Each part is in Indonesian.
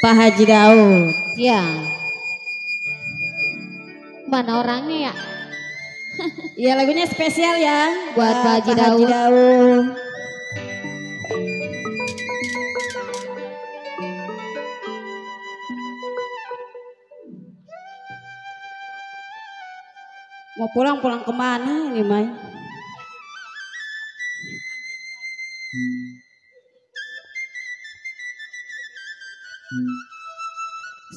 Pak Haji Daud. Ya. Mana orangnya ya? Ya lagunya spesial ya Buat Pak Haji Pak Haji Daud. Daud. Mau pulang kemana ini Mai?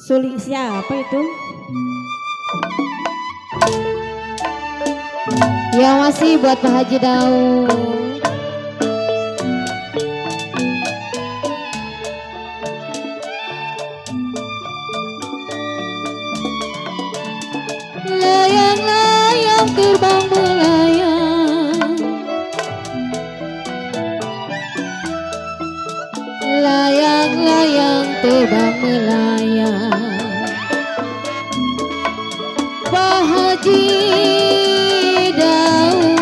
Suling siapa itu? Ya masih buat Pak Haji Daud. Layang-layang terbang melayang, layang-layang terbang melayang. Pak Haji Daud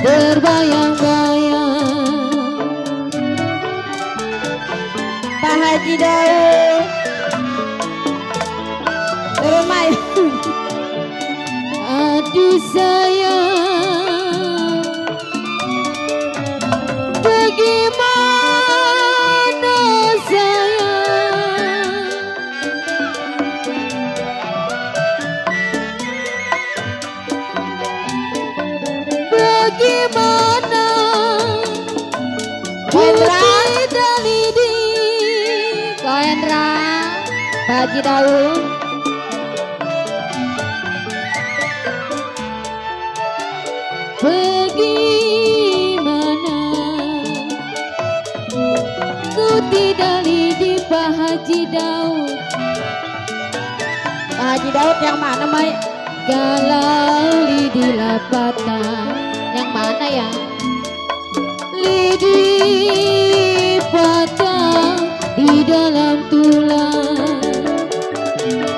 berbayang-bayang. Pak Haji Daud. Turun Mai. Aduh sayang, bagaimana sayang, bagaimana tidak lidik. Kau Hendra, Pak Haji Daud. Bagaimana ku tidak lidik Pak Haji Daud. Pak Haji Daud yang mana Mai? Kalau lidi patah, yang mana ya? Lidi patah di dalam tulang.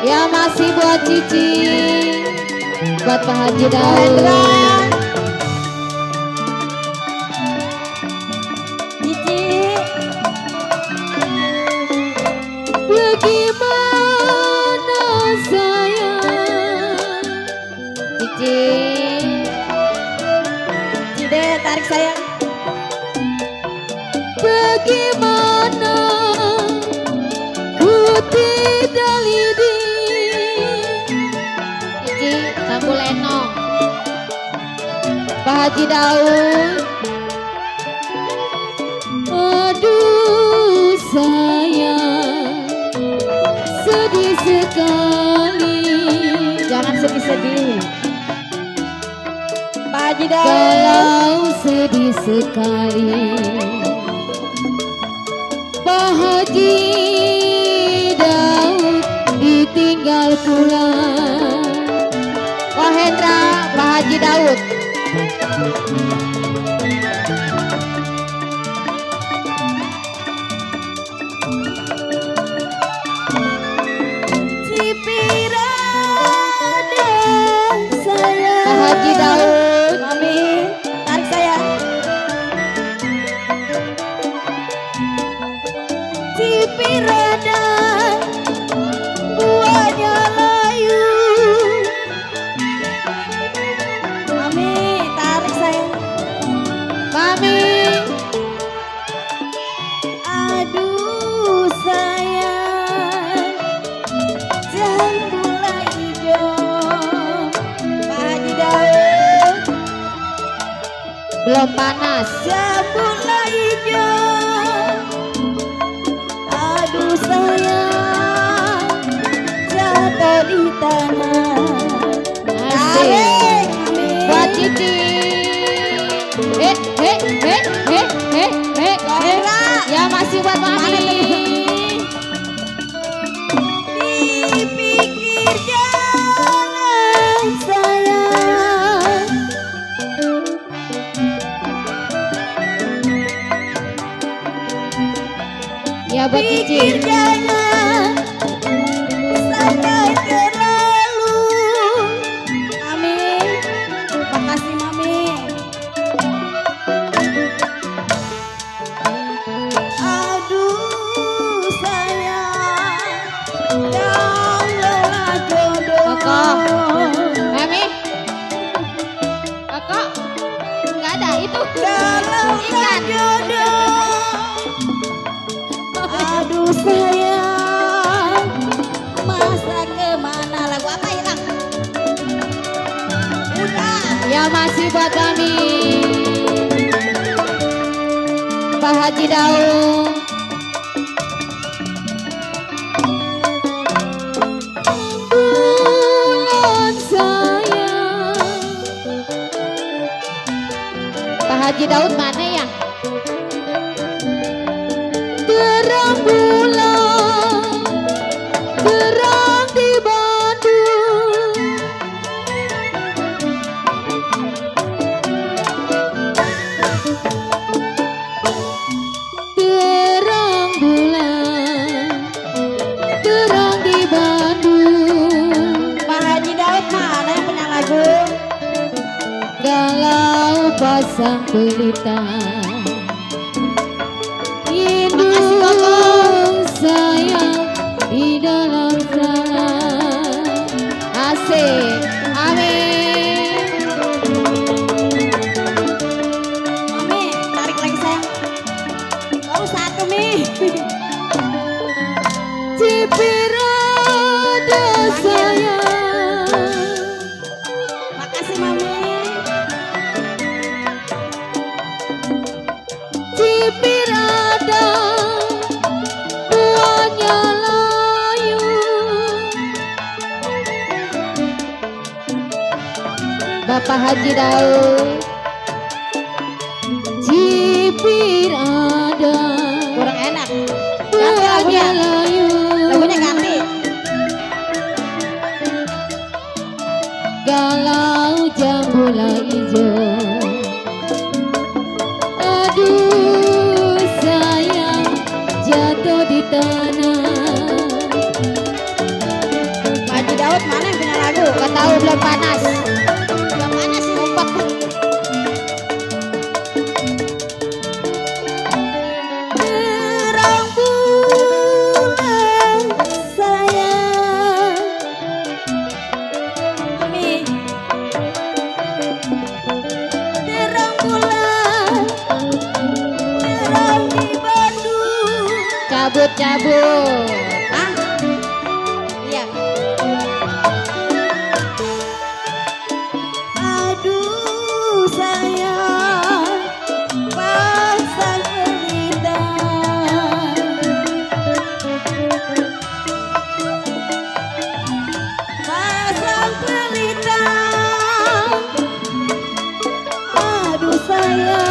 Ya masih buat Cici, buat Pak Haji Daud. Bagaimana sayang, Cici, Cide tarik sayang. bagaimana ku tidak lidik. Cici, Tambu Leno, Pak Haji Daud. Aduh sayang, sedih sekali. Jangan sedih-sedih. Pak Haji Daud. Kalau sedih sekali, Pak Haji Daud ditinggal pulang. Wah Hendra, Pak Haji Daud. Pak Haji Daud. Mami, tarik sayang. Cipirada buahnya layu. Mami, tarik sayang. Mami, Aduh sayang, jambula hijau. Pak Haji Daud. belum panas. Jambula hijau, aduh sayang, jatuh di tanah. Asik. Buat Cici. Ya masih buat Mami. Dipikir jangan sayang, Ya buat pikir Cici. jangan sampai terlalu. Amin. Makasih Mami. Aduh sayang, ikan jodoh. Aduh sayang, masa kemana? Lagu apa hilang? Udah. Ya masih buat kami Pak Haji Daud. Bulan sayang. Pak Haji Daud mana ya? Terang bulan, terang di Bandung. Terang bulan, terang di Bandung. Pak Haji Daud mana yang punya lagu? Galau pasang pelita, Makasih, Koko. indung sayang di dalam sana. Asik, amin. Mami, tarik lagi sayang. Baru satu Mi. Cipirada sayang, Makasih Mami. Cipirada buahnya layu. Bapak Haji Daud. Cipirada Kurang enak. Ganti lagunya. buahnya layu. Lagunya ganti. Galau jambula hijau. Aduh sayang, jatuh di tanah. Pak Haji Daud mana yang punya lagu? Gak tahu, belum panas. Belum panas sih. Ngumpet. Terang bulan sayang. Mami. Terang bulan, terang di Bandung. Cabut-cabut. Hah? Iya. Aduh sayang, pasang pelita. Pasang pelita. Aduh sayang.